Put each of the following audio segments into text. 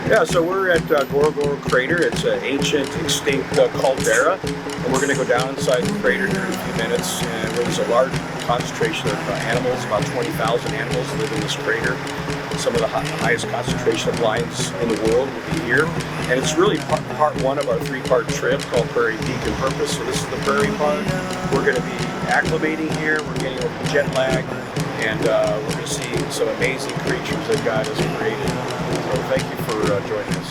Yeah, so we're at Ngorongoro Crater. It's an ancient extinct caldera, and we're going to go down inside the crater here in a few minutes, and where there's a large concentration of animals. About 20,000 animals live in this crater. Some of the highest concentration of lions in the world will be here, and it's really part one of our three-part trip called Prairie Peak and Purpose. So this is the Prairie part. We're going to be acclimating here. We're getting over the jet lag, and we're going to see some amazing creatures that God has created. So thank you for joining us.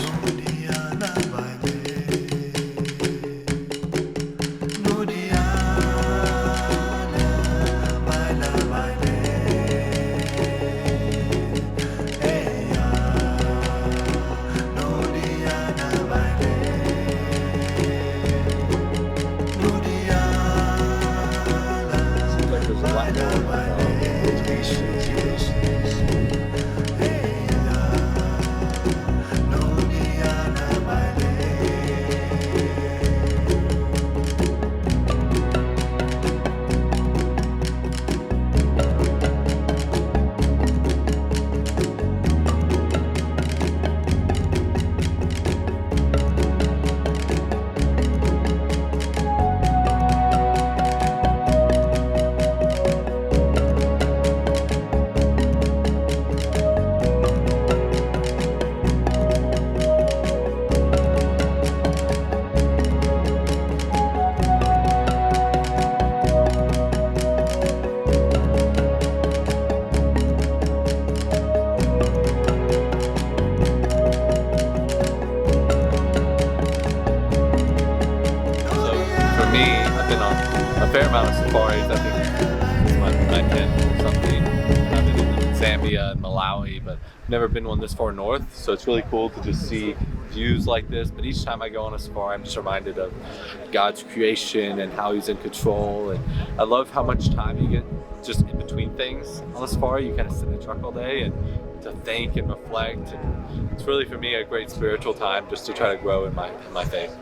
Seems like there's a lot more beasts and zebras. For me, I've been on a fair amount of safaris. I think it's my 10th or something. I've been in Zambia and Malawi, but never been one this far north. So it's really cool to just see views like this. But each time I go on a safari, I'm just reminded of God's creation and how He's in control. And I love how much time you get just in between things on a safari. You kind of sit in the truck all day and to think and reflect. And it's really, for me, a great spiritual time just to try to grow in my faith.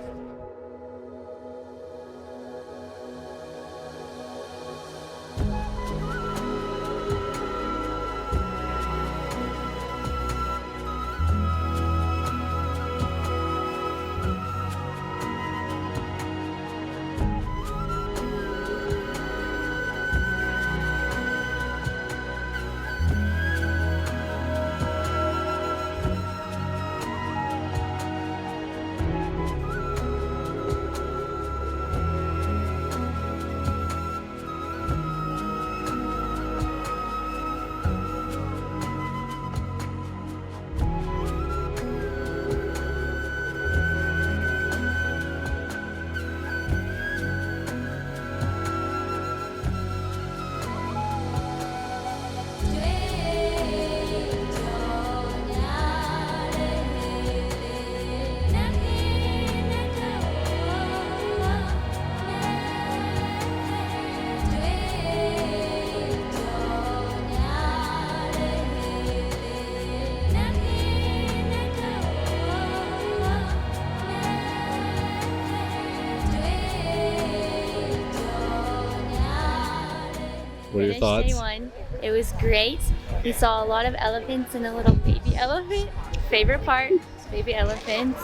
What are your thoughts? Day one. It was great. We saw a lot of elephants and a little baby elephant. Favorite part, baby elephants.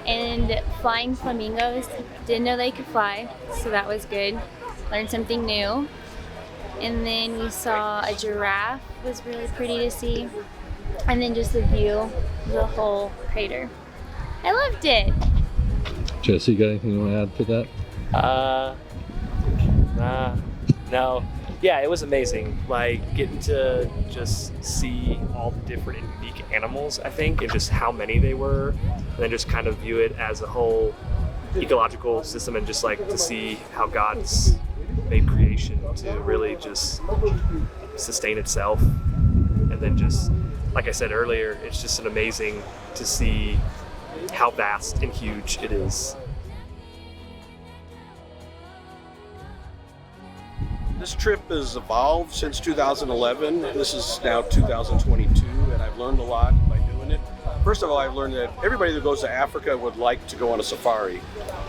And flying flamingos. Didn't know they could fly, so that was good. Learned something new. And then we saw a giraffe, was really pretty to see. And then just the view of the whole crater. I loved it. Jesse, you got anything you want to add to that? No. Yeah, it was amazing. Like getting to just see all the different and unique animals, I think, and just how many they were, and then just kind of view it as a whole ecological system and just like to see how God's made creation to really just sustain itself. And then just, like I said earlier, it's just an amazing to see how vast and huge it is. This trip has evolved since 2011. This is now 2022, and I've learned a lot by doing it. First of all, I've learned that everybody that goes to Africa would like to go on a safari.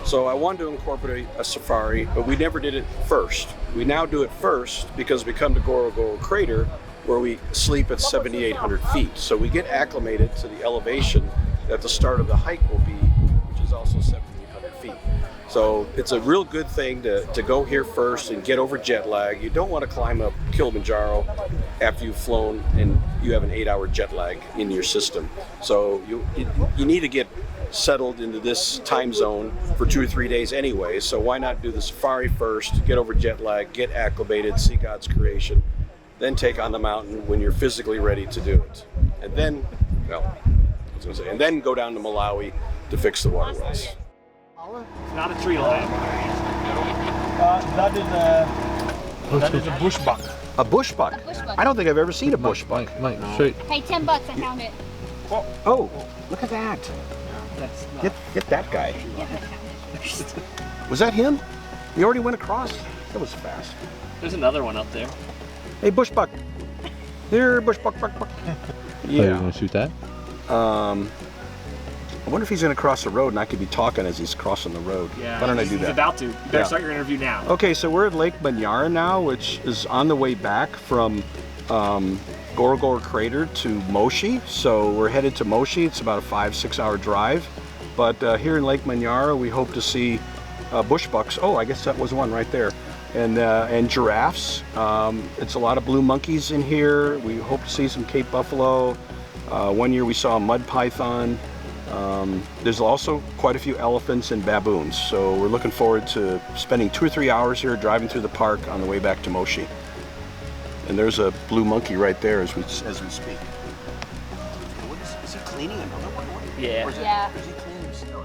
So I wanted to incorporate a safari, but we never did it first. We now do it first because we come to Ngorongoro Crater, where we sleep at 7,800 feet. So we get acclimated to the elevation that the start of the hike will be, which is also 1,700 feet. So it's a real good thing to go here first and get over jet lag. You don't want to climb up Kilimanjaro after you've flown and you have an 8-hour jet lag in your system. So you need to get settled into this time zone for 2 or 3 days anyway. So why not do the safari first, get over jet lag, get acclimated, see God's creation, then take on the mountain when you're physically ready to do it. And then, well, I was going to say, and then go down to Malawi to fix the water wells. It's not a tree lion. That is a bushbuck. A bushbuck? I don't think I've ever seen a bushbuck. Mike, straight. Hey, $10, I found it. Oh, look at that. Get that guy. Was that him? He already went across? That was fast. There's another one up there. Hey, bushbuck. Here, bushbuck, buck, buck. Oh, you gonna shoot that? I wonder if he's going to cross the road and I could be talking as he's crossing the road. Yeah. Why don't I do He's that? about to. You better start your interview now. Okay, so we're at Lake Manyara now, which is on the way back from Ngorongoro Crater to Moshi. So we're headed to Moshi. It's about a 5-6 hour drive. But here in Lake Manyara, we hope to see bushbucks. Oh, I guess that was one right there. And giraffes. It's a lot of blue monkeys in here. We hope to see some Cape buffalo. One year we saw a mud python. There's also quite a few elephants and baboons, so we're looking forward to spending 2 or 3 hours here driving through the park on the way back to Moshi. And there's a blue monkey right there as we speak. Is he cleaning another one? Yeah. Yeah. Is he cleaning snow?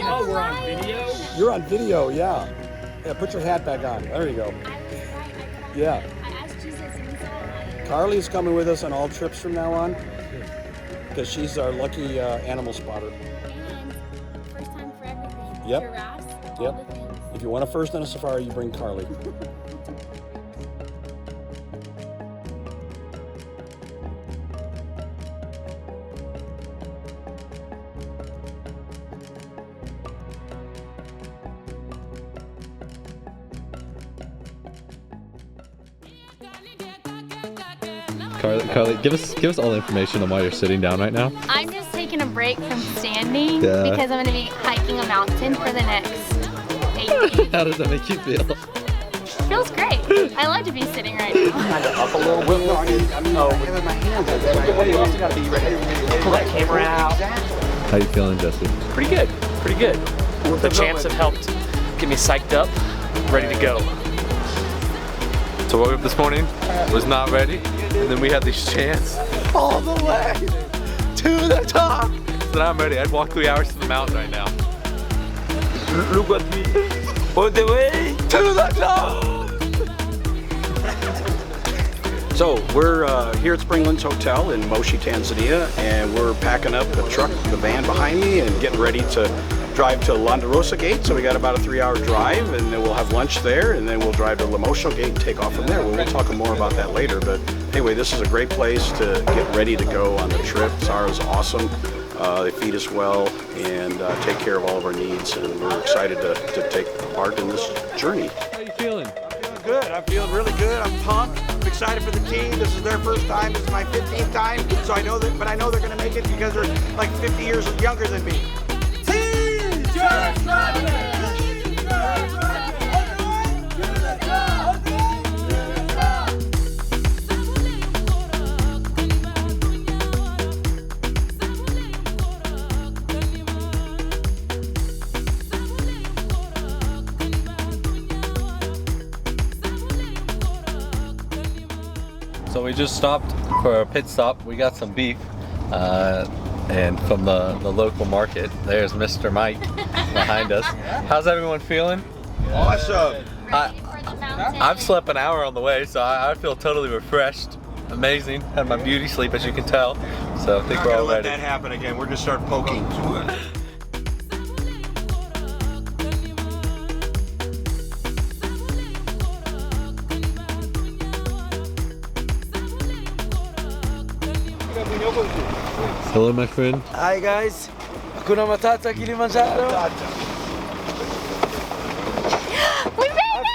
Oh, we're on video? You're on video, yeah. Yeah, put your hat back on. There you go. Yeah. I asked Jesus and he said, Carly's coming with us on all trips from now on because she's our lucky animal spotter. and first time for everything. Yep. Giraffes, all Yep. the things. If you want a first on a safari, you bring Carly. Carly, give us all the information on why you're sitting down right now. I'm just taking a break from standing Yeah. because I'm going to be hiking a mountain for the next 8 days. How does that make you feel? Feels great. I love to be sitting right now. Up a little bit. No, I have my hands. What do you also got to be ready? Pull that camera out. How you feeling, Jesse? Pretty good. Pretty good. The champs have helped get me psyched up, ready to go. So woke up this morning, was not ready, and then we had these chants all the way to the top. So now I'm ready. I'd walk 3 hours to the mountain right now. Look at me. All the way To the top! So we're here at Springlands Hotel in Moshi, Tanzania, and we're packing up the truck, the van behind me, and getting ready to drive to Landarosa Gate. So we got about a 3-hour drive, and then we'll have lunch there, and then we'll drive to Lemosho Gate and take off from there. We'll talk more about that later. But anyway, this is a great place to get ready to go on the trip. Zara's awesome. They feed us well and take care of all of our needs, and we're excited to take part in this journey. How you feeling? Good. I'm feeling really good. I'm pumped. I'm excited for the team. This is their first time. This is my 15th time. So I know that, but I know they're going to make it because they're like 50 years younger than me. So we just stopped for a pit stop. We got some beef, and from the local market. There's Mr. Mike behind us. How's everyone feeling? Awesome. Ready for the mountain. I've slept an hour on the way, so I feel totally refreshed. Amazing. Had my beauty sleep, as you can tell. So I think Not we're gonna all let ready. that happen again. We're gonna start poking. Hello, my friend. Hi guys, Hakuna Matata Kilimanjaro. We made it!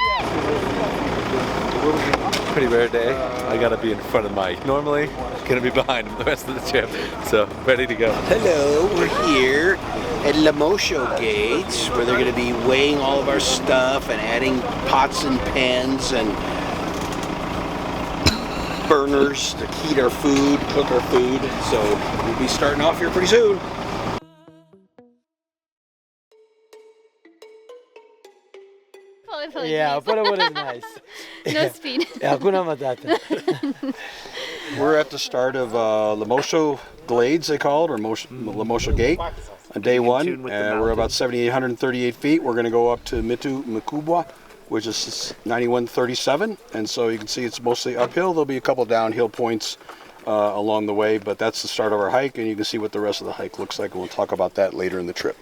Pretty rare day. I gotta be in front of Mike. Normally, gonna be behind him the rest of the trip. So, ready to go. Hello, we're here at Lemosho Gates, where they're going to be weighing all of our stuff and adding pots and pans and burners to heat our food, cook our food. So we'll be starting off here pretty soon. Yeah, pole is nice. No speed. Hakuna Matata. We're at the start of Lemosho Glades, they call it, or Lemosho Gate, on day one. We're about 7,838 feet. We're going to go up to Mitu Mkubwa, which is 9,137. And so you can see it's mostly uphill. There'll be a couple downhill points along the way, but that's the start of our hike, and you can see what the rest of the hike looks like, and we'll talk about that later in the trip.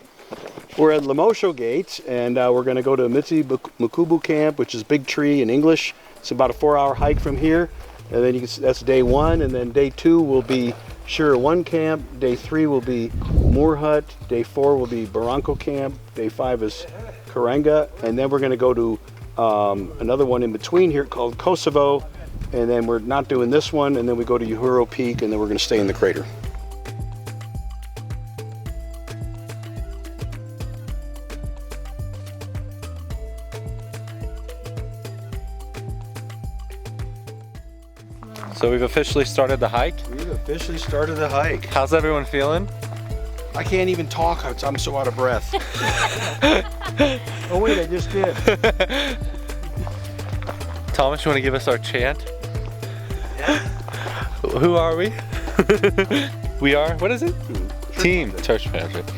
We're at Lemosho Gate, and we're going to go to Mitu Mkubwa Camp, which is Big Tree in English. It's about a 4-hour hike from here. And then you can see that's day one, and then day 2 will be Shira 1 camp, day 3 will be Moor Hut, day 4 will be Barranco camp, day 5 is Karanga, and then we're going to go to another one in between here called Kosovo, and then we're not doing this one, and then we go to Uhuru Peak, and then we're going to stay in the crater. So we've officially started the hike. We've officially started the hike. How's everyone feeling? I can't even talk, I'm so out of breath. Oh wait, I just did. Thomas, you want to give us our chant? Yeah. Who are we? We are, what is it? Team Church Project.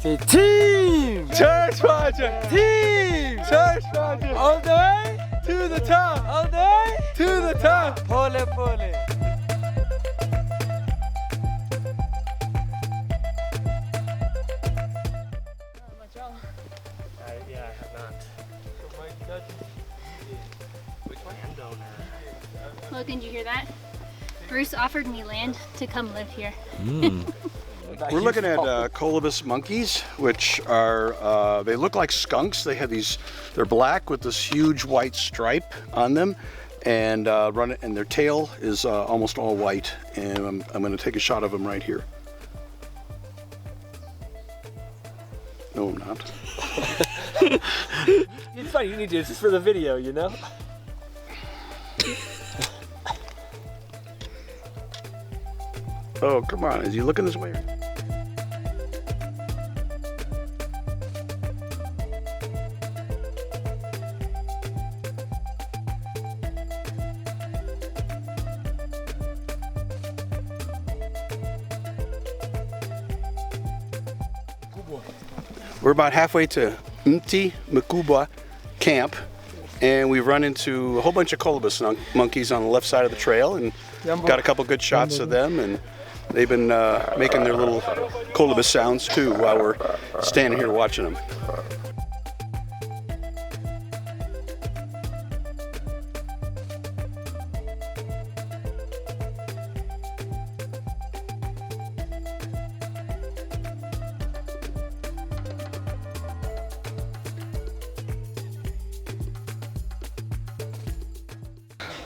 Say Team Church Project! Team Church Project! all the way, To the top! all the way. To the top! Pole, pole. Yeah, I have not. Logan, did you hear that? Bruce offered me land to come live here. We're looking at colobus monkeys, which are, they look like skunks. They have they're black with this huge white stripe on them, and and their tail is almost all white. And I'm going to take a shot of them right here. No, I'm not. It's funny, you need to, this is for the video, you know? Oh, come on. Is he looking this way? We're about halfway to Mitu Mkubwa camp, and we've run into a whole bunch of colobus monkeys on the left side of the trail, and got a couple good shots of them, and they've been making their little colobus sounds too while we're standing here watching them.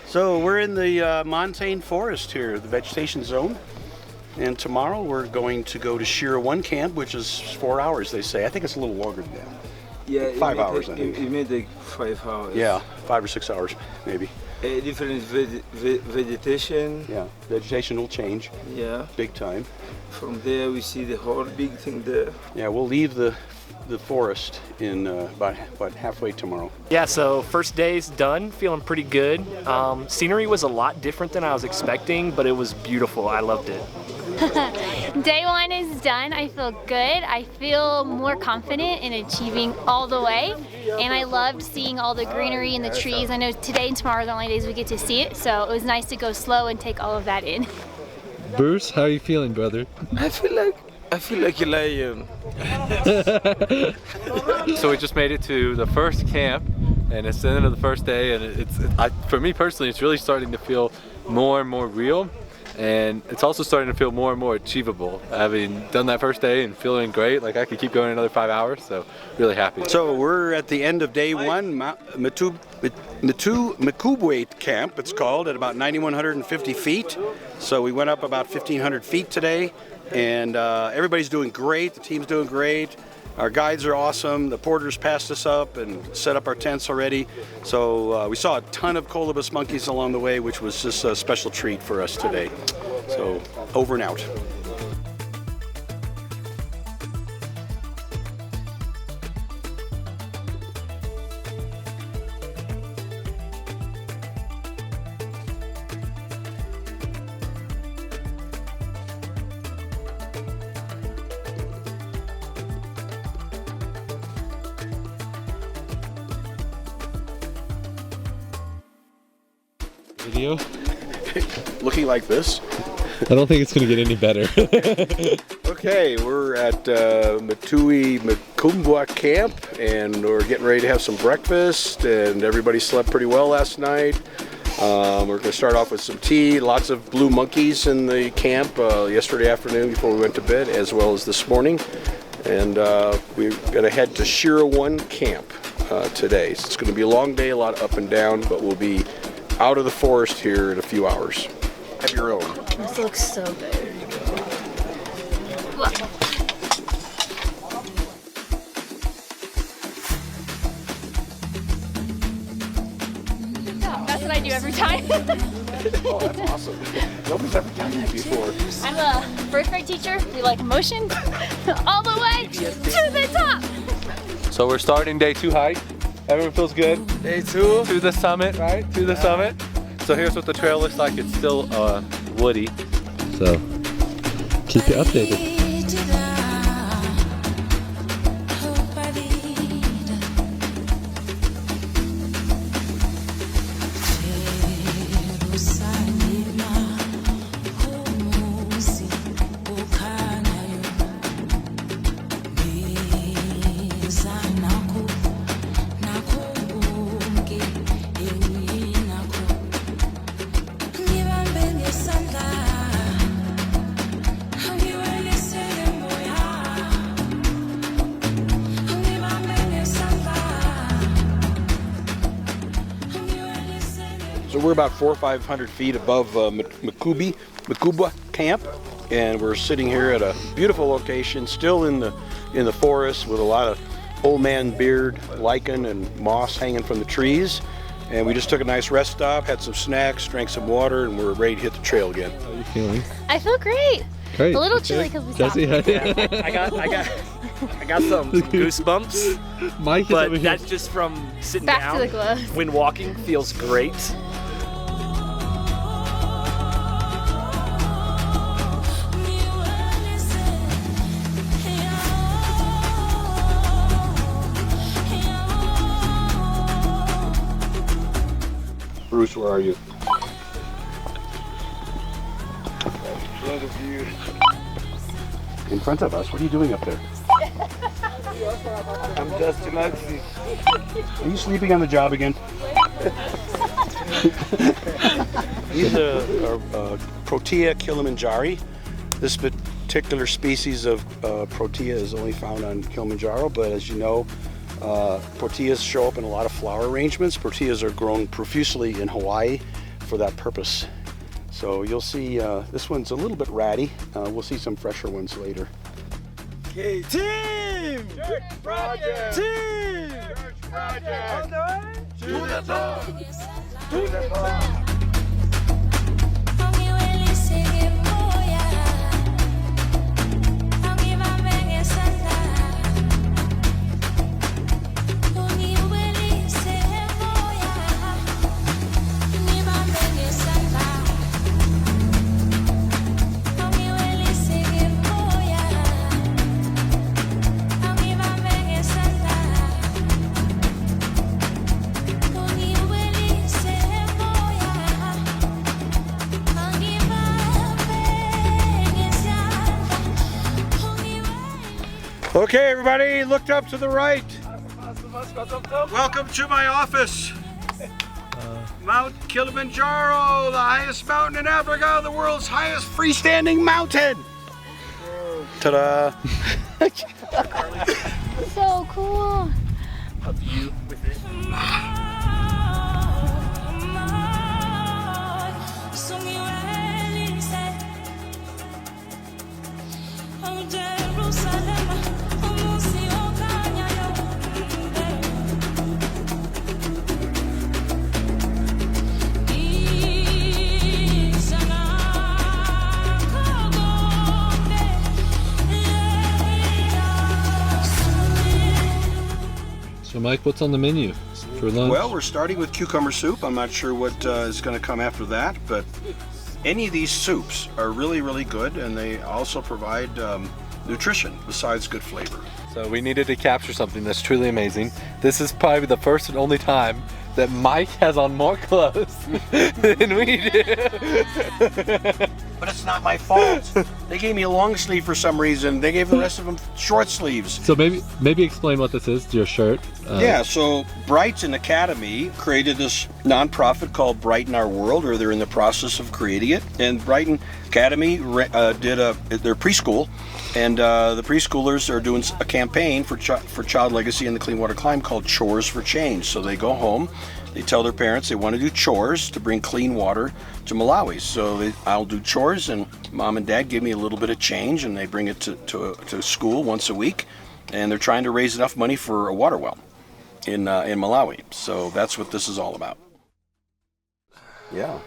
So we're in the montane forest here, the vegetation zone. And tomorrow we're going to go to Shira 1 camp, which is 4 hours, they say. I think it's a little longer than that. Yeah, 5 hours, I think. It may take 5 hours. Yeah, 5 or 6 hours, maybe. Different vegetation. Yeah, vegetation will change. Yeah. Big time. From there we see the whole big thing there. Yeah, we'll leave the forest in about halfway tomorrow. Yeah, so first day's done, feeling pretty good. Scenery was a lot different than I was expecting, but it was beautiful. I loved it. Day 1 is done. I feel good. I feel more confident in achieving all the way. And I loved seeing all the greenery and the trees. I know today and tomorrow are the only days we get to see it, so it was nice to go slow and take all of that in. Bruce, how are you feeling, brother? I feel like a lion. So we just made it to the first camp, and it's the end of the first day, and for me personally, it's really starting to feel more and more real. and it's also starting to feel more and more achievable. Having done that first day and feeling great, like I could keep going another 5 hours, so really happy. So we're at the end of day one, Mukubwe camp, it's called, at about 9,150 feet. So we went up about 1,500 feet today, and everybody's doing great, the team's doing great. Our guides are awesome. The porters passed us up and set up our tents already. So we saw a ton of colobus monkeys along the way, which was just a special treat for us today. So over and out. Video? Looking like this. I don't think it's going to get any better. Okay, we're at Mukubwe camp, and we're getting ready to have some breakfast, and everybody slept pretty well last night. We're going to start off with some tea. Lots of blue monkeys in the camp yesterday afternoon before we went to bed, as well as this morning. And we're going to head to Shira 1 camp today. So it's going to be a long day, a lot up and down, but we'll be out of the forest here in a few hours. Have your own. This looks so good. That's what I do every time. Oh, that's awesome. Nobody's ever done that before. I'm a first grade teacher. We like motion all the way to the top. So we're starting day 2 hike. Everyone feels good. Day 2. To the summit, right? To the summit. So here's what the trail looks like. It's still woody. So keep you updated. So we're about 400 or 500 feet above Mukubwe camp, and we're sitting here at a beautiful location, still in the forest, with a lot of old man beard, lichen, and moss hanging from the trees. And we just took a nice rest stop, had some snacks, drank some water, and we're ready to hit the trail again. How are you feeling? I feel great. Great. A little chilly because we stopped. I got some goosebumps, Mike is but over here. that's just from sitting Back down. to the gloves. When walking feels great. Bruce, where are you? In front of us. What are you doing up there? I'm just relaxing. Are you sleeping on the job again? These are Protea Kilimanjaro. This particular species of Protea is only found on Kilimanjaro, but as you know, Proteas show up in a lot of flower arrangements. Proteas are grown profusely in Hawaii for that purpose. So you'll see this one's a little bit ratty. We'll see some fresher ones later. Okay, team! Church project! Team! Church project! On the way to the top! To the top! Okay, everybody, looked up to the right. Welcome to my office. Mount Kilimanjaro, the highest mountain in Africa, the world's highest freestanding mountain. Ta-da! So cool. A view with it. So Mike, what's on the menu for lunch? Well, we're starting with cucumber soup. I'm not sure what is going to come after that, but any of these soups are really, really good, and they also provide nutrition besides good flavor. So we needed to capture something that's truly amazing. This is probably the first and only time that Mike has on more clothes than we do. But it's not my fault. They gave me a long sleeve for some reason. They gave the rest of them short sleeves. So maybe explain what this is, your shirt. Yeah, so Brighton Academy created this nonprofit called Brighten Our World, or they're in the process of creating it. And Brighton Academy did their preschool, and the preschoolers are doing a campaign for child legacy in the Clean Water Climb called Chores for Change. So they go home, they tell their parents they want to do chores to bring clean water to Malawi. So I'll do chores, and mom and dad give me a little bit of change, and they bring it to school once a week. And they're trying to raise enough money for a water well in Malawi. So that's what this is all about. Yeah.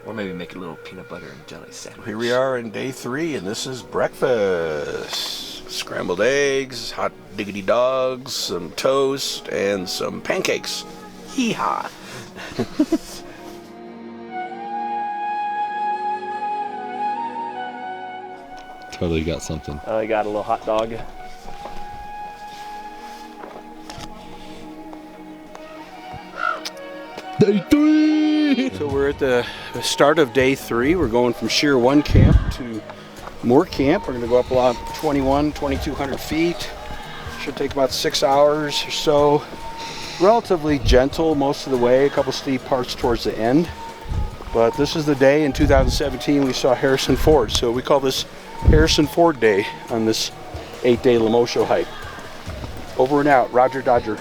Or maybe make a little peanut butter and jelly sandwich. Here we are in day 3, and this is breakfast. Scrambled eggs, hot diggity dogs, some toast, and some pancakes. Hee-haw. Totally got something. I got a little hot dog. Day 3! So we're at the start of day 3. We're going from Shear 1 camp to Moore camp. We're going to go up about 2,200 feet. Should take about 6 hours or so. Relatively gentle most of the way, a couple steep parts towards the end. But this is the day in 2017 we saw Harrison Ford. So we call this Harrison Ford Day on this 8-day Lemosho hike. Over and out. Roger Dodger.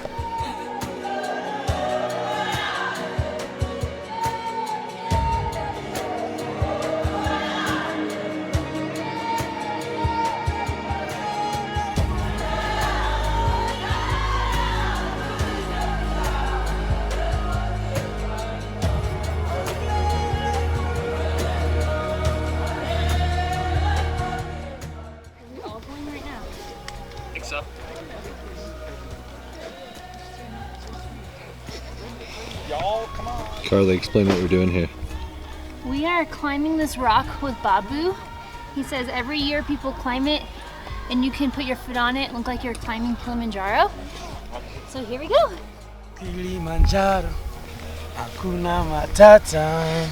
Carly, explain what we're doing here. We are climbing this rock with Babu. He says every year people climb it and you can put your foot on it and look like you're climbing Kilimanjaro. So here we go. Kilimanjaro, Hakuna Matata.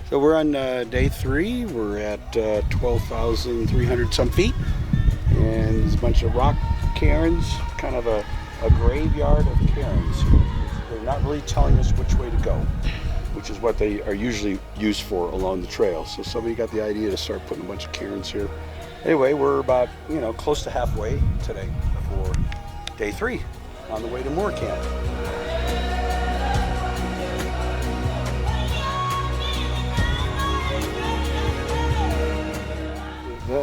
So we're on day 3. We're at 12,300 some feet. And there's a bunch of rock cairns, kind of a graveyard of cairns. They're not really telling us which way to go, which is what they are usually used for along the trail. So somebody got the idea to start putting a bunch of cairns here. Anyway, we're about, close to halfway today for day 3 on the way to Moore camp.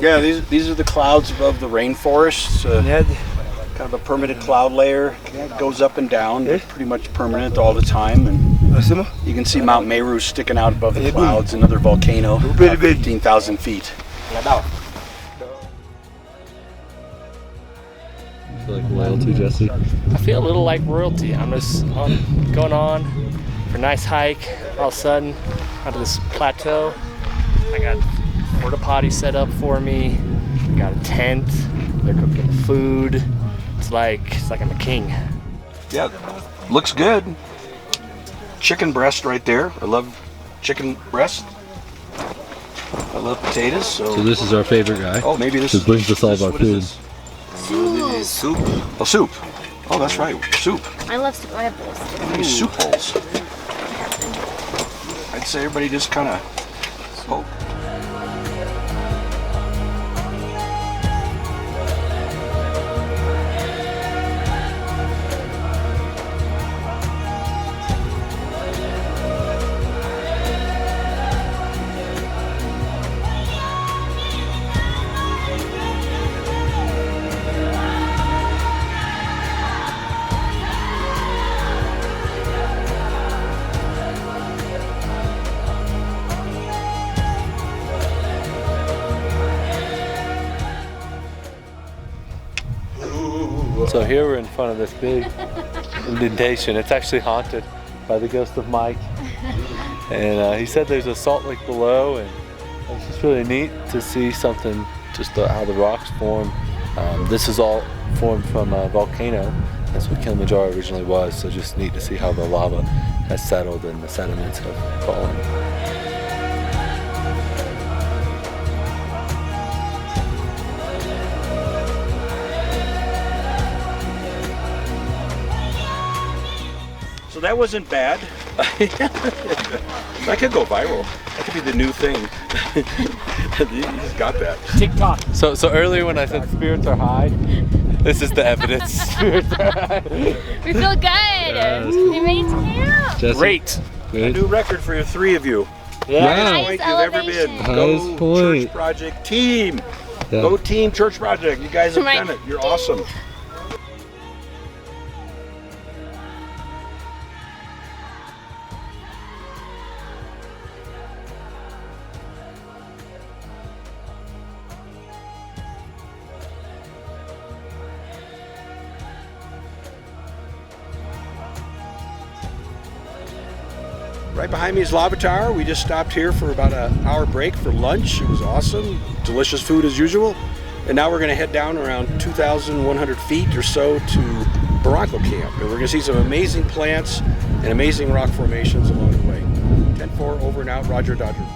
Yeah, these are the clouds above the rainforest. Kind of a permanent cloud layer. It goes up and down, pretty much permanent all the time. And you can see Mount Meru sticking out above the clouds, another volcano, about 15,000 feet. I feel like royalty, Jesse. I feel a little like royalty. I'm just going on for a nice hike. All of a sudden, onto this plateau. I got porta potty set up for me. I got a tent. They're cooking food. It's like I'm a king. Yeah, looks good. Chicken breast right there. I love chicken breast. I love potatoes. So this is our favorite guy. Oh, maybe this brings us all of our food. is soup. Oh, soup. Oh, that's right. Soup. I love soup. I have bowls. These soup bowls. I'd say everybody just kind of poke. So here we're in front of this big indentation. It's actually haunted by the ghost of Mike. And he said there's a salt lake below, and it's just really neat to see something, just how the rocks form. This is all formed from a volcano. That's what Kilimanjaro originally was, so just neat to see how the lava has settled and the sediments have fallen. So that wasn't bad. That could go viral. That could be the new thing. He's got that. TikTok. So earlier when I said spirits are high, this is the evidence. Spirits are high. We feel good. We made it to camp. Great. A new record for your three of you. Highest Point you've ever been. elevation. Go point. Church Project team. Go team Church Project. You guys have done it. You're awesome. Right behind me is Lava Tower. We just stopped here for about an hour break for lunch. It was awesome. Delicious food as usual. And now we're going to head down around 2,100 feet or so to Barranco Camp. And we're going to see some amazing plants and amazing rock formations along the way. 10-4, over and out. Roger, Dodger.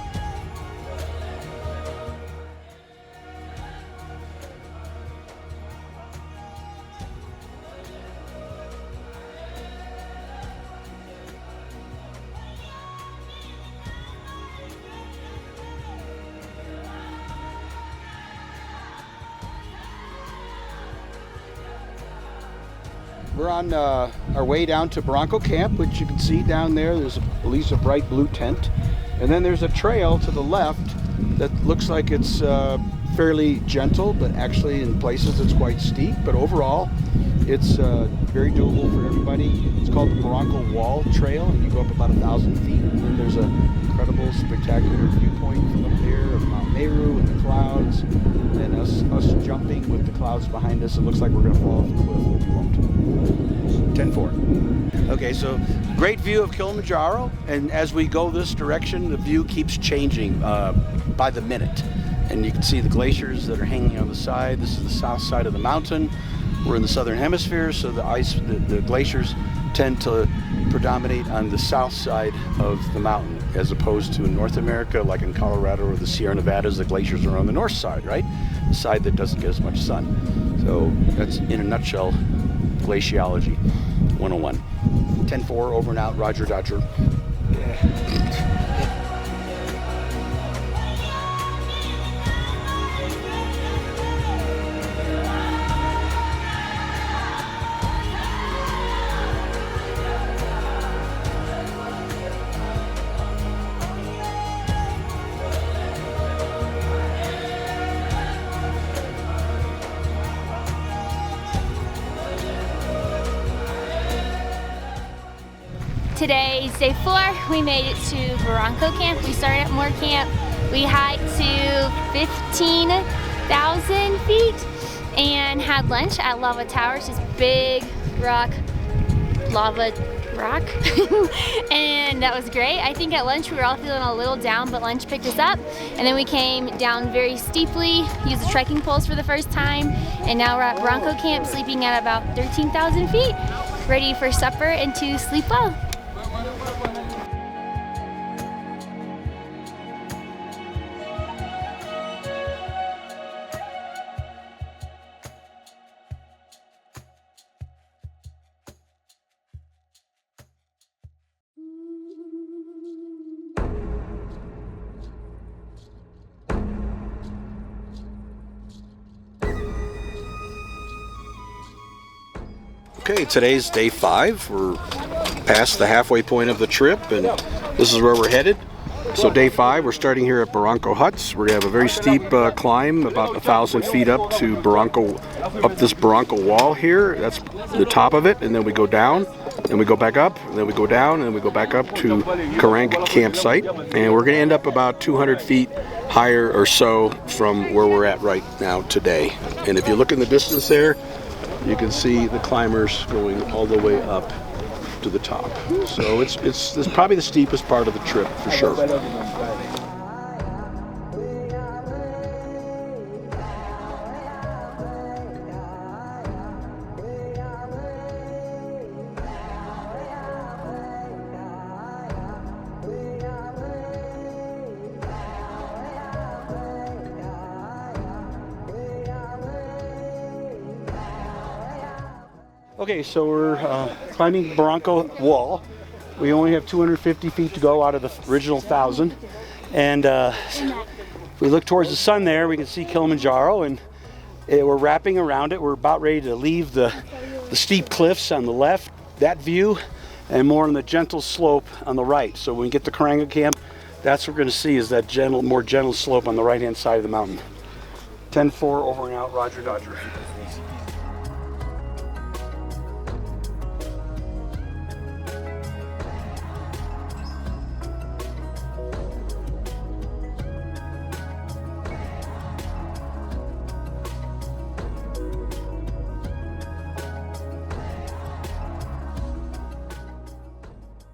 We're on our way down to Barranco Camp, which you can see down there. There's at least a bright blue tent. And then there's a trail to the left that looks like it's fairly gentle, but actually in places it's quite steep. But overall, it's very doable for everybody. It's called the Barranco Wall Trail, and you go up about 1,000 feet. And then there's an incredible, spectacular viewpoint from up there of Mount Meru and the clouds. And us jumping with the clouds behind us. It looks like we're going to fall off the cliff, but we won't. 10-4. Okay, so great view of Kilimanjaro, and as we go this direction, the view keeps changing by the minute. And you can see the glaciers that are hanging on the side. This is the south side of the mountain. We're in the southern hemisphere, so the glaciers tend to predominate on the south side of the mountain, as opposed to in North America, like in Colorado or the Sierra Nevadas, the glaciers are on the north side, right? The side that doesn't get as much sun. So that's, in a nutshell, glaciology 101. 10-4, over and out. Roger, Dodger. Today's day 4. We made it to Barranco Camp. We started at Moore Camp. We hiked to 15,000 feet and had lunch at Lava Tower, just big lava rock. And that was great. I think at lunch we were all feeling a little down, but lunch picked us up. And then we came down very steeply, used the trekking poles for the first time, and now we're at Barranco Camp, sleeping at about 13,000 feet, ready for supper and to sleep well. Okay, today's day 5. We're past the halfway point of the trip, and this is where we're headed. So day 5, we're starting here at Barranco Huts. We're gonna have a very steep climb, about 1,000 feet up to this Barranco wall here. That's the top of it, and then we go down, and we go back up, and then we go down, and then we go back up to Karanga campsite. And we're gonna end up about 200 feet higher or so from where we're at right now today. And if you look in the distance there, you can see the climbers going all the way up to the top. So it's probably the steepest part of the trip for sure. Okay, so we're climbing Barranco Wall. We only have 250 feet to go out of the original 1,000. And if we look towards the sun there, we can see Kilimanjaro, and we're wrapping around it. We're about ready to leave the steep cliffs on the left, that view, and more on the gentle slope on the right. So when we get to Karanga Camp, that's what we're going to see, is that more gentle slope on the right-hand side of the mountain. 10-4, over and out, Roger Dodger.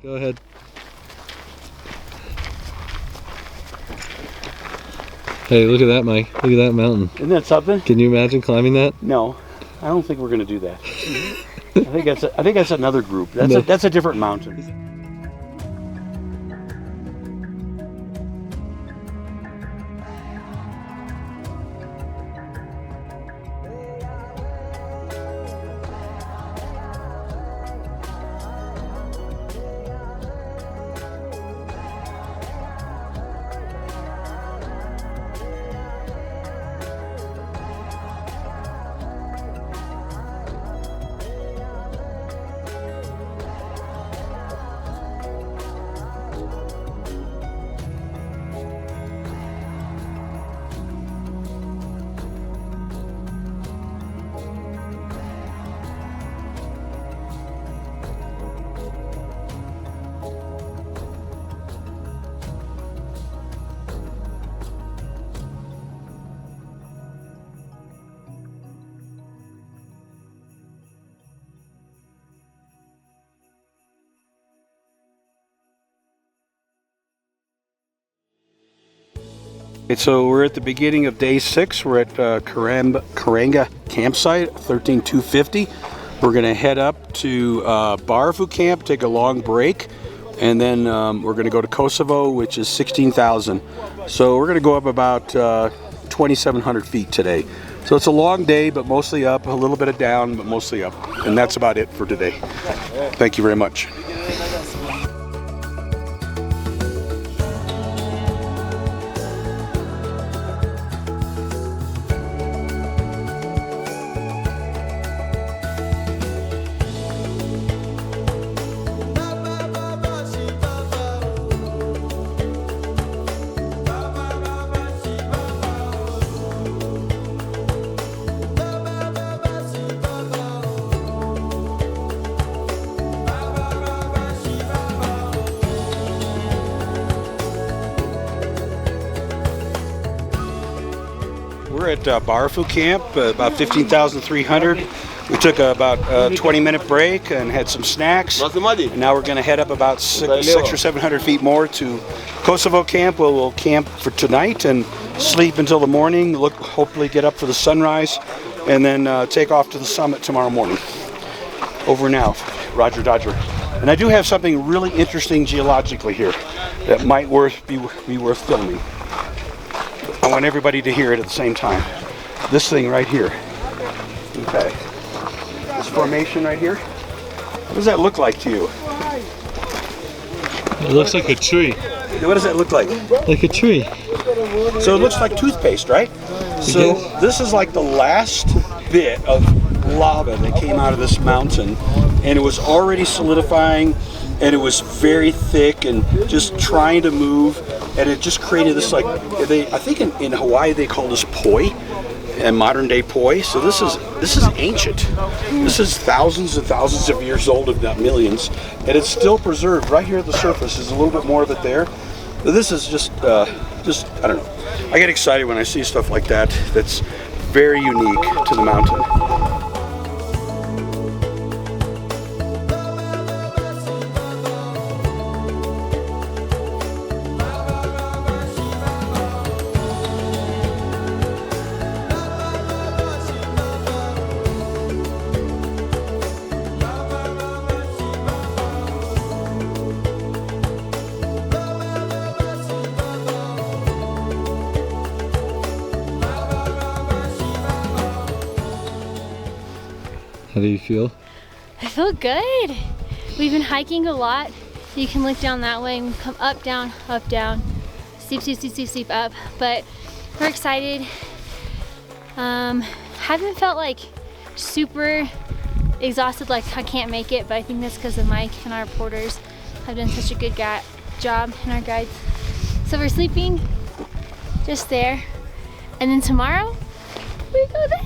Go ahead. Hey, look at that, Mike. Look at that mountain. Isn't that something? Can you imagine climbing that? No, I don't think we're going to do that. I think that's another group. That's a different mountain. So we're at the beginning of day 6. We're at Karanga campsite, 13250. We're going to head up to Barfu camp, take a long break, and then we're going to go to Kosovo, which is 16,000. So we're going to go up about 2,700 feet today. So it's a long day, but mostly up, a little bit of down, but mostly up. And that's about it for today. Thank you very much. We're at Barfu camp, about 15,300. We took about a 20-minute break and had some snacks. And now we're going to head up about 600 or 700 feet more to Kosovo camp, where we'll camp for tonight and sleep until the morning. Hopefully get up for the sunrise, and then take off to the summit tomorrow morning. Over now, Roger Dodger. And I do have something really interesting geologically here that might be worth filming. I want everybody to hear it at the same time. This thing right here. Okay. This formation right here. What does that look like to you? It looks like a tree. What does that look like? Like a tree. So it looks like toothpaste, right? So this is like the last bit of lava that came out of this mountain, and it was already solidifying, and it was very thick and just trying to move, and it just created this, like, I think in Hawaii they call this poi, and modern day poi. So this is ancient. This is thousands and thousands of years old, if not millions, and it's still preserved right here at the surface. There's a little bit more of it there. But this is just I don't know. I get excited when I see stuff like that. That's very unique to the mountain. How do you feel? I feel good. We've been hiking a lot. You can look down that way and come up, down, steep, steep, steep, steep, steep, up. But we're excited. Haven't felt like super exhausted, like I can't make it, but I think that's because of Mike and our porters have done such a good job and our guides. So we're sleeping just there. And then tomorrow, we go there.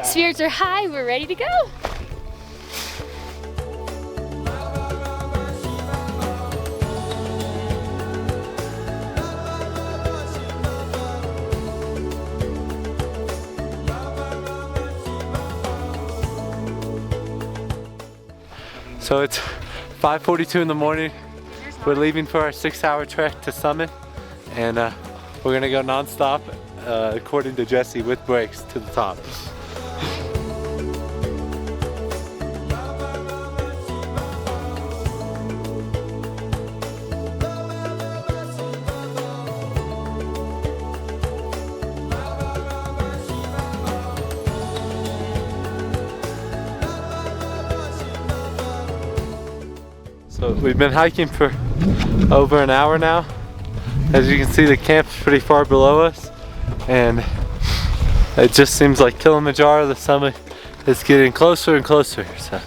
Spirits are high, we're ready to go. So it's 5:42 in the morning. We're leaving for our 6-hour trek to Summit, and we're gonna go non-stop, according to Jesse, with breaks to the top. So we've been hiking for over an hour now. As you can see, the camp's pretty far below us, and it just seems like Kilimanjaro, the summit, is getting closer and closer. So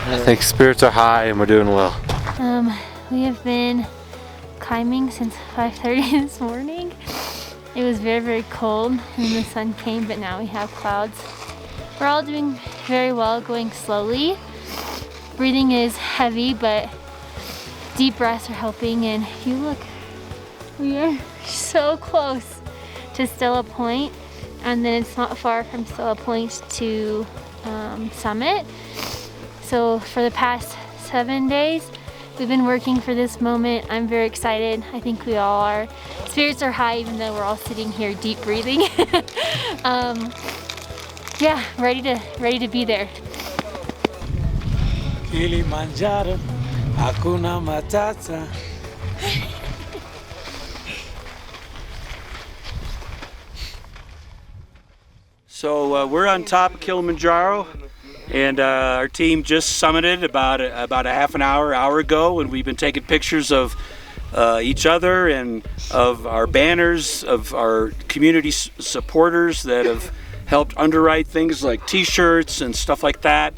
I think spirits are high and we're doing well. We have been climbing since 5:30 this morning. It was very, very cold and the sun came, but now we have clouds. We're all doing very well, going slowly. Breathing is heavy, but deep breaths are helping, and you look, we are so close to Stella Point, and then it's not far from Stella Point to Summit. So for the past 7 days, we've been working for this moment. I'm very excited. I think we all are. Spirits are high, even though we're all sitting here deep breathing. Yeah, ready to be there. Kilimanjaro, Hakuna Matata. So we're on top of Kilimanjaro, and our team just summited about a half an hour ago, and we've been taking pictures of each other and of our banners, of our community supporters that have helped underwrite things like t-shirts and stuff like that.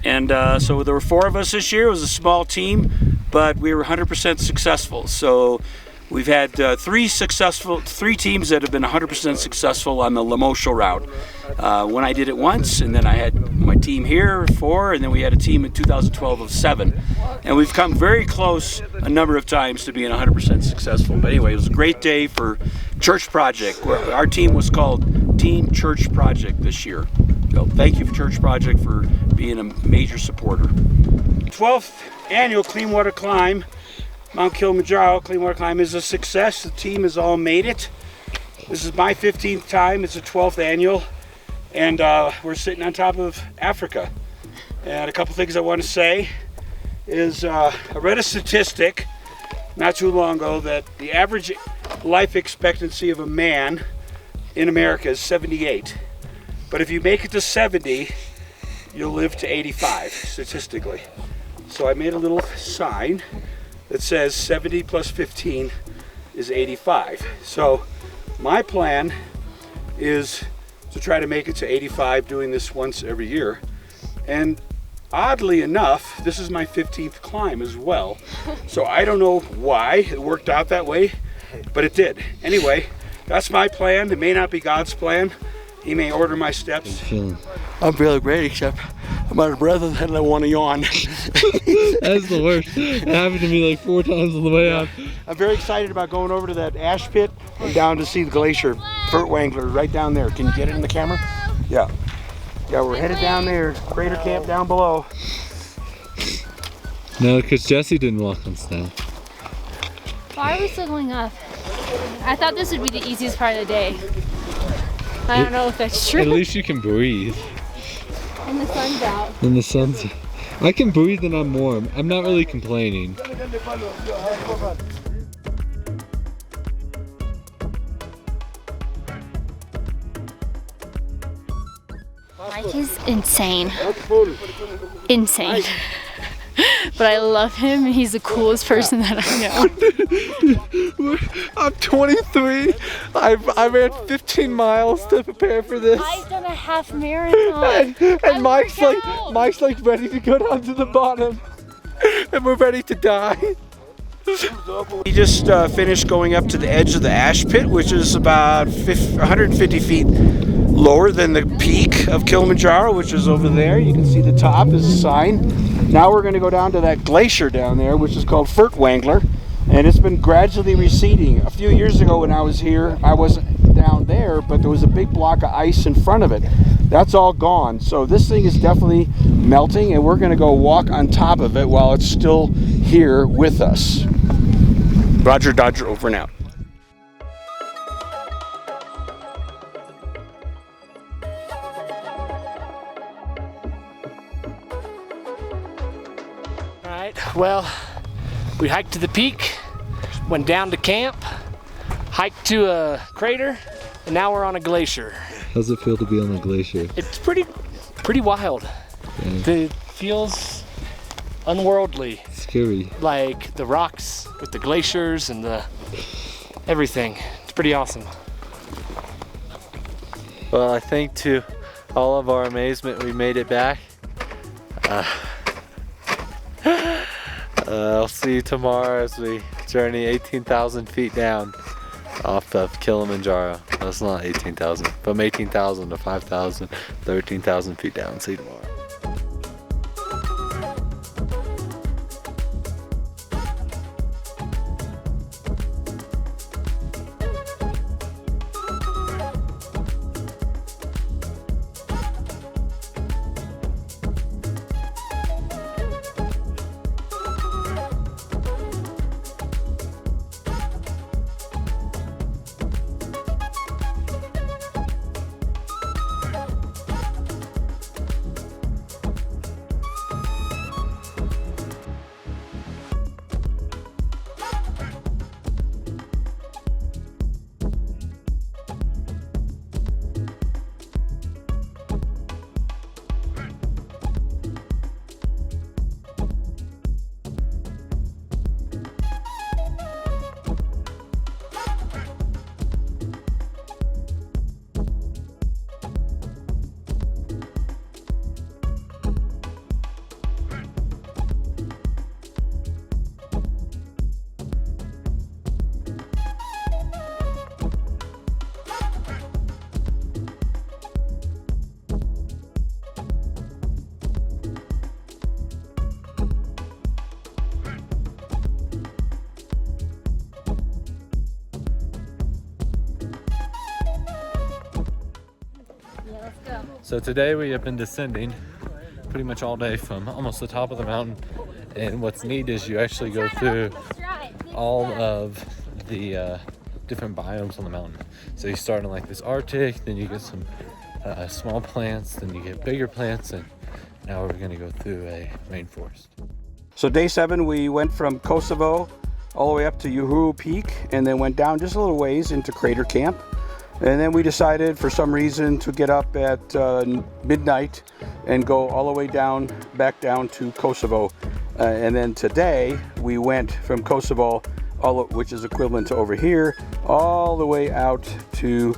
And so there were 4 of us this year. It was a small team, but we were 100% successful. So we've had 3 teams that have been 100% successful on the Lemosho route. When I did it once, and then I had my team here 4, and then we had a team in 2012 of 7. And we've come very close a number of times to being 100% successful. But anyway, it was a great day for Church Project. Our team was called Team Church Project this year. So thank you for Church Project for being a major supporter. 12th annual Clean Water Climb, Mount Kilimanjaro Clean Water Climb, is a success. The team has all made it. This is my 15th time. It's the 12th annual, and we're sitting on top of Africa. And a couple things I want to say is I read a statistic not too long ago that the average life expectancy of a man in America is 78. But if you make it to 70, you'll live to 85, statistically. So I made a little sign that says 70 plus 15 is 85. So my plan is to try to make it to 85, doing this once every year. And oddly enough, this is my 15th climb as well. So I don't know why it worked out that way, but it did. Anyway, that's my plan. It may not be God's plan. He may order my steps. I'm feeling great, except I'm out of breath and I want to yawn. That's the worst. It happened to me like 4 times on the way up. I'm very excited about going over to that ash pit and down to see the glacier, Furtwängler, right down there. Can you get it in the camera? Yeah. Yeah, we're headed down there. Crater camp down below. No, because Jesse didn't walk on snow. Why are we still going up? I thought this would be the easiest part of the day. I don't know if that's true. At least you can breathe. And the sun's out. And the sun's... I can breathe and I'm warm. I'm not really complaining. Mike is insane. Insane. But I love him and he's the coolest person that I know. I'm 23. I ran 15 miles to prepare for this. I've done a half marathon. And Mike's like ready to go down to the bottom. And we're ready to die. We just finished going up to the edge of the ash pit, which is about 150 feet lower than the peak of Kilimanjaro, which is over there. You can see the top is a sign. Now we're going to go down to that glacier down there, which is called Furtwängler, and it's been gradually receding. A few years ago when I was here, I wasn't down there, but there was a big block of ice in front of it. That's all gone. So this thing is definitely melting, and we're going to go walk on top of it while it's still here with us. Roger Dodger, over and out. Well, we hiked to the peak, went down to camp, hiked to a crater, and now we're on a glacier. How's it feel to be on a glacier? It's pretty wild. Yeah. It feels unworldly. Scary. Like the rocks with the glaciers and the everything. It's pretty awesome. Well, I think to all of our amazement, we made it back. I'll see you tomorrow as we journey 18,000 feet down off of Kilimanjaro. That's not 18,000, from 18,000 to 5,000, 13,000 feet down. See you tomorrow. So today we have been descending pretty much all day from almost the top of the mountain, and what's neat is you actually go through all of the different biomes on the mountain. So you start in like this Arctic, then you get some small plants, then you get bigger plants, and now we're going to go through a rainforest. So day 7 we went from Kosovo all the way up to Uhuru Peak, and then went down just a little ways into Crater Camp. And then we decided for some reason to get up at midnight and go all the way down, back down to Kosovo. And then today we went from Kosovo, which is equivalent to over here, all the way out to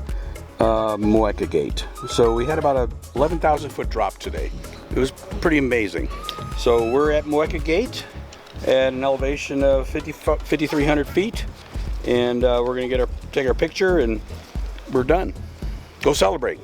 Moeka Gate. So we had about a 11,000 foot drop today. It was pretty amazing. So we're at Moeka Gate at an elevation of 5,300 feet, and we're gonna take our picture, and we're done. Go celebrate.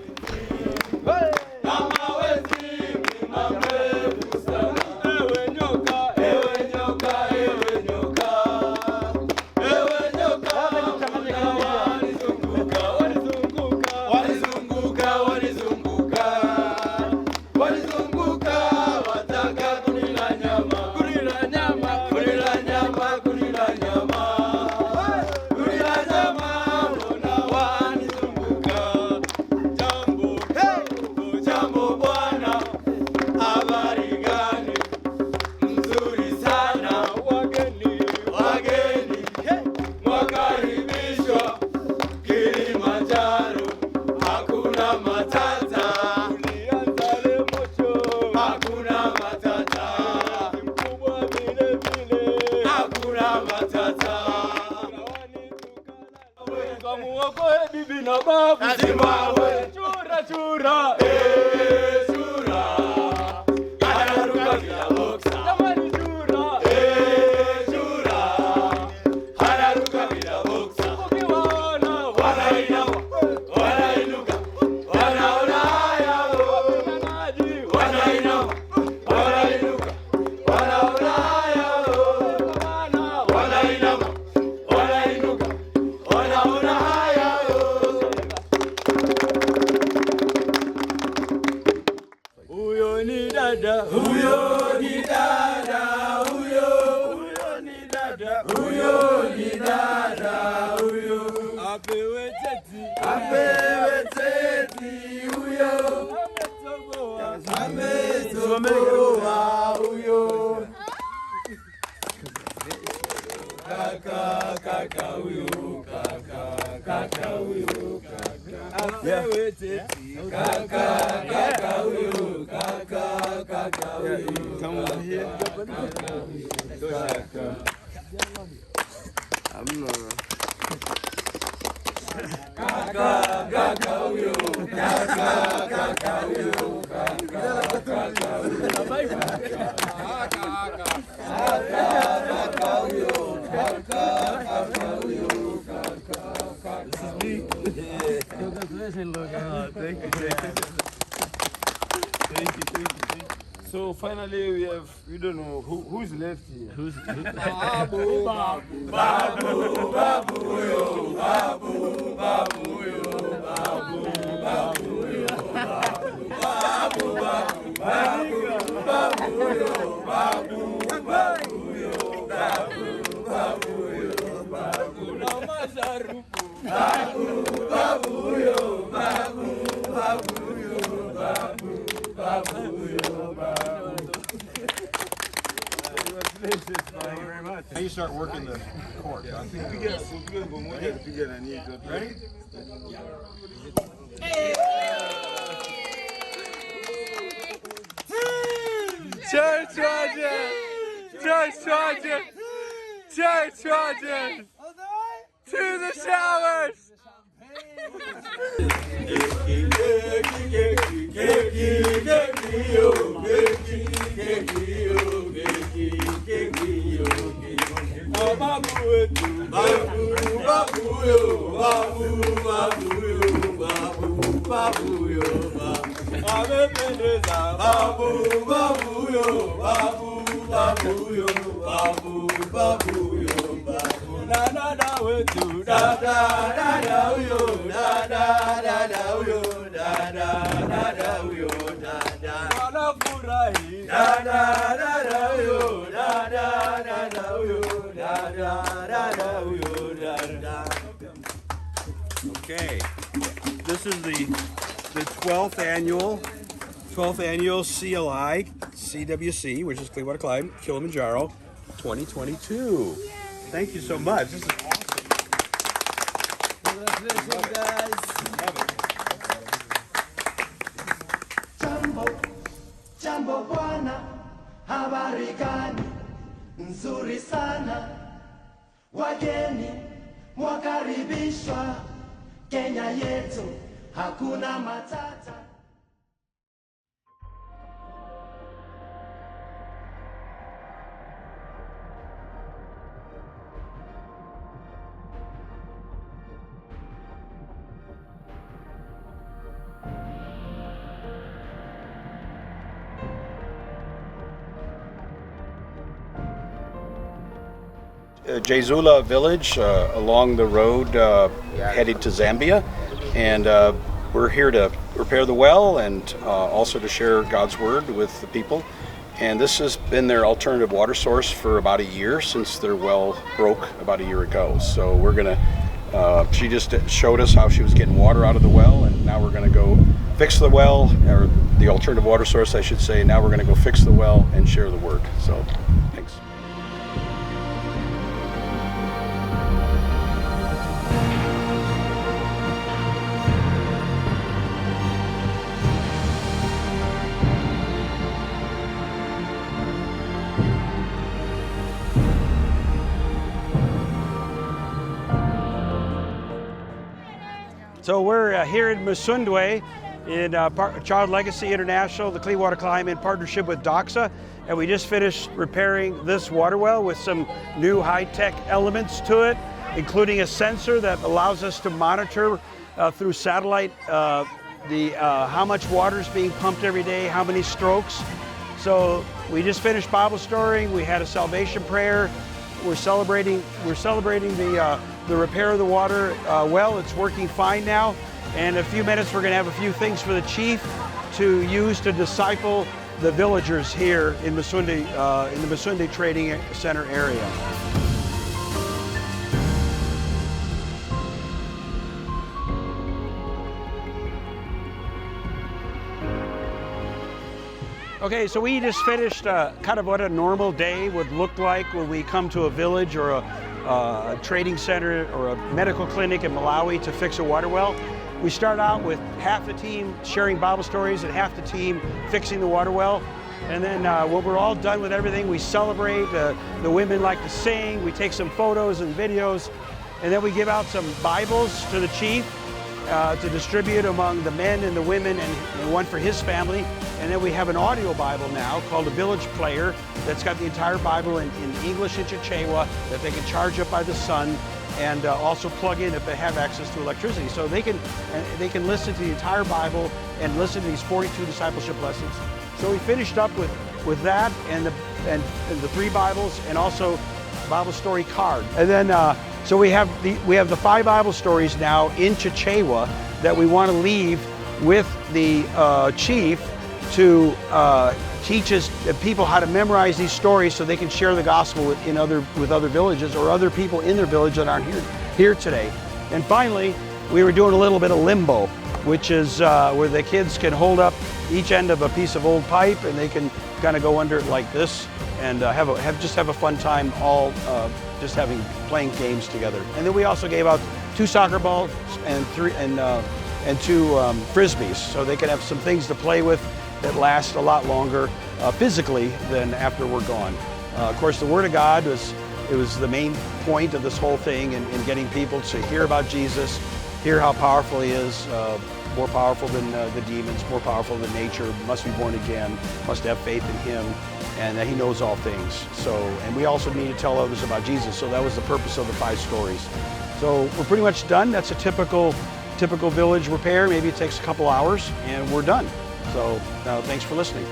Come over here. So finally we don't know who's left here. Who's Babu, Babu, Babu, Babu, yo, Babu, Babu, yo, Babu, Babu, yo, Babu, Babu, Babu, Babu, yo, Babu, Babu, yo, Babu, Babu, yo, Babu, Namazarupu, Babu, Babu, yo, Babu, Babu, yo, Babu, Babu, yo, Babu. Thank you very much. Now you start working the court. Ready? Church Roger! Church Roger! Church Roger! To the showers! Okay, this is the 12th annual CLI CWC, which is Clearwater Climb Kilimanjaro 2022. Thank you so much. This is awesome. Congratulations, guys. Jambo bwana, habari gani? Nzuri sana. Wageni mwakaribishwa Kenya yetu, hakuna matata. Jezula village along the road headed to Zambia, and we're here to repair the well and also to share God's word with the people. And this has been their alternative water source for about a year, since their well broke about a year ago. So we're gonna, she just showed us how she was getting water out of the well, and now we're gonna go fix the well, or the alternative water source I should say. Now we're gonna go fix the well and share the word. So thanks. So we're here in Musundwe in Child Legacy International, the Clean Water Climate in partnership with DOXA, and we just finished repairing this water well with some new high-tech elements to it, including a sensor that allows us to monitor through satellite how much water is being pumped every day, how many strokes. So we just finished Bible storying. We had a salvation prayer. We're celebrating the repair of the water well. It's working fine now. And in a few minutes, we're going to have a few things for the chief to use to disciple the villagers here in Musunde, in the Musunde Trading Center area. Okay, so we just finished kind of what a normal day would look like when we come to a village or a trading center or a medical clinic in Malawi to fix a water well. We start out with half the team sharing Bible stories and half the team fixing the water well. And then when we're all done with everything, we celebrate. The women like to sing. We take some photos and videos. And then we give out some Bibles to the chief to distribute among the men and the women, and one for his family. And then we have an audio Bible now called a Village Player that's got the entire Bible in English and Chichewa that they can charge up by the sun and also plug in if they have access to electricity. So they can listen to the entire Bible and listen to these 42 discipleship lessons. So we finished up with that and the 3 Bibles and also Bible story card. And then so we have the 5 Bible stories now in Chichewa that we want to leave with the chief to teach people how to memorize these stories so they can share the gospel with other villages or other people in their village that aren't here today. And finally, we were doing a little bit of limbo, which is where the kids can hold up each end of a piece of old pipe and they can kind of go under it like this and just have a fun time all playing games together. And then we also gave out 2 soccer balls and 2 frisbees, so they can have some things to play with that last a lot longer physically than after we're gone. Of course, the Word of God was the main point of this whole thing, and getting people to hear about Jesus, hear how powerful He is, more powerful than the demons, more powerful than nature, must be born again, must have faith in Him, and that He knows all things. So, and we also need to tell others about Jesus. So that was the purpose of the 5 stories. So we're pretty much done. That's a typical village repair. Maybe it takes a couple hours, and we're done. So thanks for listening.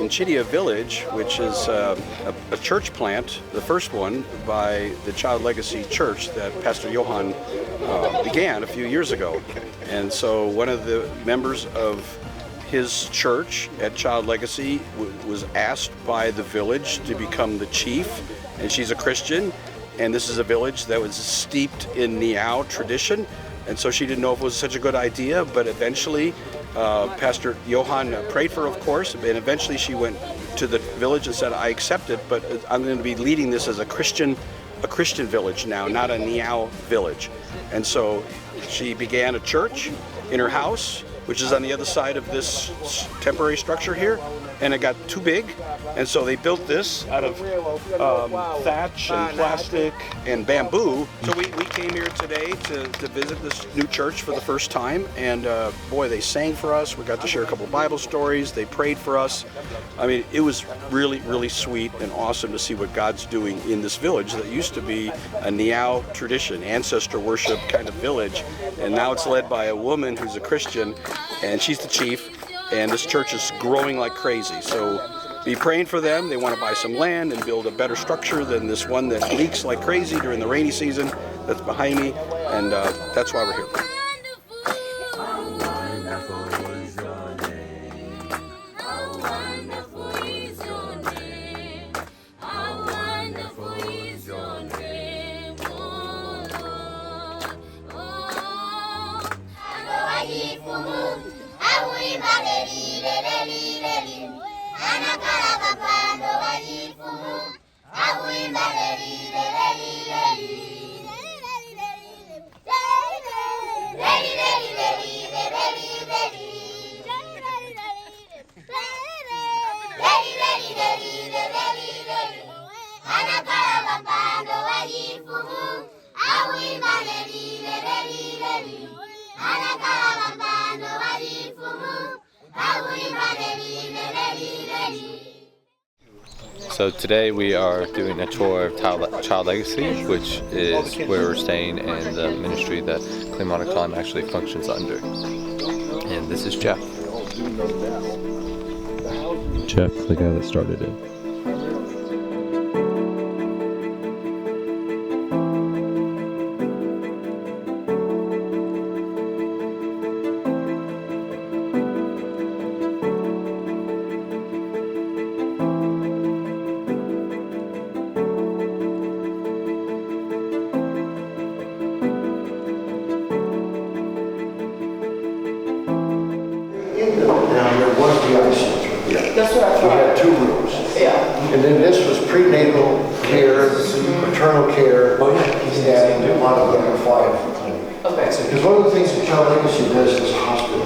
Chidia Village, which is a church plant, the first one by the Child Legacy Church that Pastor Johan began a few years ago. And so one of the members of his church at Child Legacy was asked by the village to become the chief, and she's a Christian, and this is a village that was steeped in Niao tradition, and so she didn't know if it was such a good idea, but eventually Pastor Johan prayed for her, of course, and eventually she went to the village and said, I accept it, but I'm going to be leading this as a Christian village now, not a Niao village. And so she began a church in her house, which is on the other side of this temporary structure here, and it got too big, and so they built this out of thatch and plastic and bamboo. So we came here today to visit this new church for the first time, and boy, they sang for us. We got to share a couple Bible stories. They prayed for us. I mean, it was really, really sweet and awesome to see what God's doing in this village that used to be a Niao tradition, ancestor worship kind of village, and now it's led by a woman who's a Christian, and she's the chief. And this church is growing like crazy. So be praying for them. They want to buy some land and build a better structure than this one that leaks like crazy during the rainy season that's behind me. And that's why we're here. So today we are doing a tour of Child Legacy, which is where we're staying and the ministry that Kilimanjaro actually functions under. And this is Jeff. Jeff, the guy that started it. That's what I thought. We had 2 rooms. Yeah. And then this was prenatal care, maternal care, and a lot of level 5 clinic. Okay. Because one of the things that Child Legacy does as a hospital,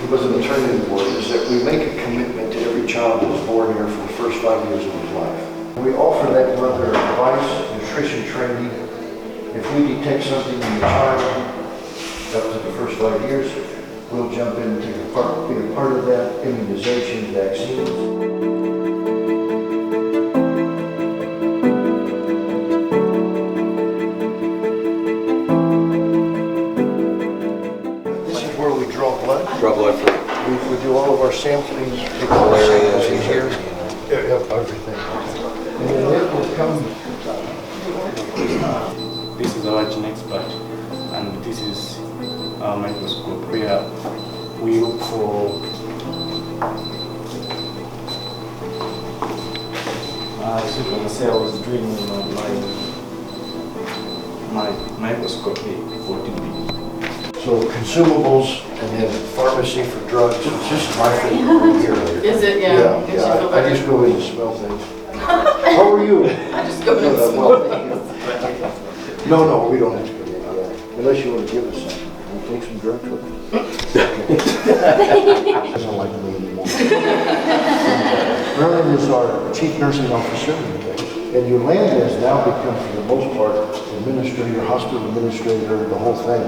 it was a maternity ward, is that we make a commitment to every child that is born here for the first 5 years of his life. We offer that mother advice, nutrition training. If we detect something in the child, up to the first 5 years, we'll jump in and be a part of that, immunization, vaccines. This is where we draw blood. Draw blood for we do all of our sampling, take all the samples in here, everything. And then it will come. This is our genetics part, and this is our microscope where we look for as you can see, I was doing my microscopy for TB. So consumables and then pharmacy for drugs. It's just my favorite here. Is it? Yeah. Yeah. I just go in and smell things. How are you? I just go in and smell things. No, we don't have to go in. Unless you want to give us some. Can we take some drugs with us? Doesn't like me anymore. Merlin is our chief nursing officer, and Yolanda has now become, for the most part, administrator, hospital administrator, the whole thing.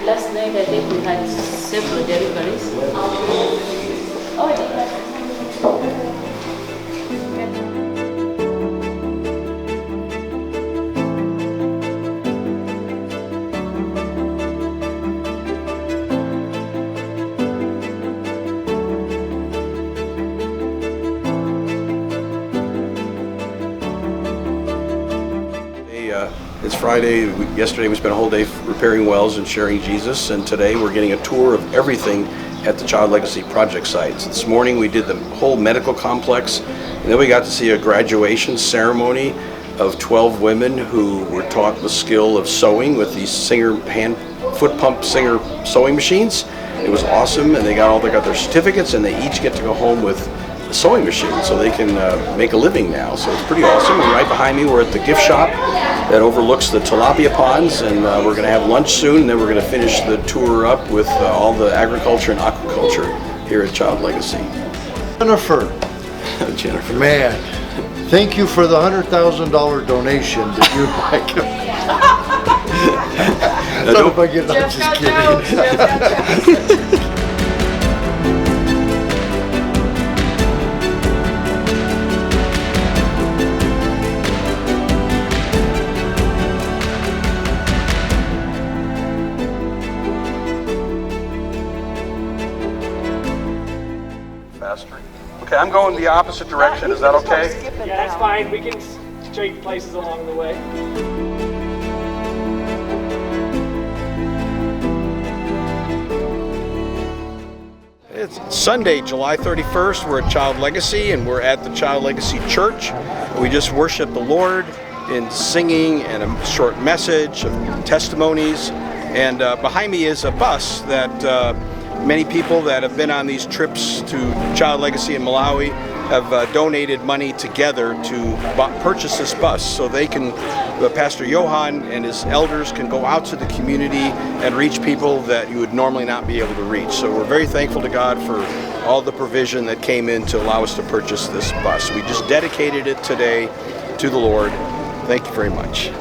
Last night I think we had It's Friday. Yesterday we spent a whole day repairing wells and sharing Jesus, and today we're getting a tour of everything at the Child Legacy project sites. This morning we did the whole medical complex, and then we got to see a graduation ceremony of 12 women who were taught the skill of sewing with these foot pump Singer sewing machines. It was awesome, and they got their certificates, and they each get to go home with a sewing machine so they can make a living now. So it's pretty awesome. And right behind me we're at the gift shop that overlooks the tilapia ponds, and we're going to have lunch soon, and then we're going to finish the tour up with all the agriculture and aquaculture here at Child Legacy. Jennifer. Jennifer. Man, thank you for the $100,000 donation that you'd like. I don't know if I get it. I'm just kidding. Okay, I'm going the opposite direction. Is that okay? Yeah, that's fine. We can trade places along the way. It's Sunday, July 31st. We're at Child Legacy, and we're at the Child Legacy Church. We just worship the Lord in singing and a short message, testimonies. And behind me is a bus that many people that have been on these trips to Child Legacy in Malawi have donated money together to purchase this bus so they can, Pastor Johan and his elders can go out to the community and reach people that you would normally not be able to reach. So we're very thankful to God for all the provision that came in to allow us to purchase this bus. We just dedicated it today to the Lord. Thank you very much.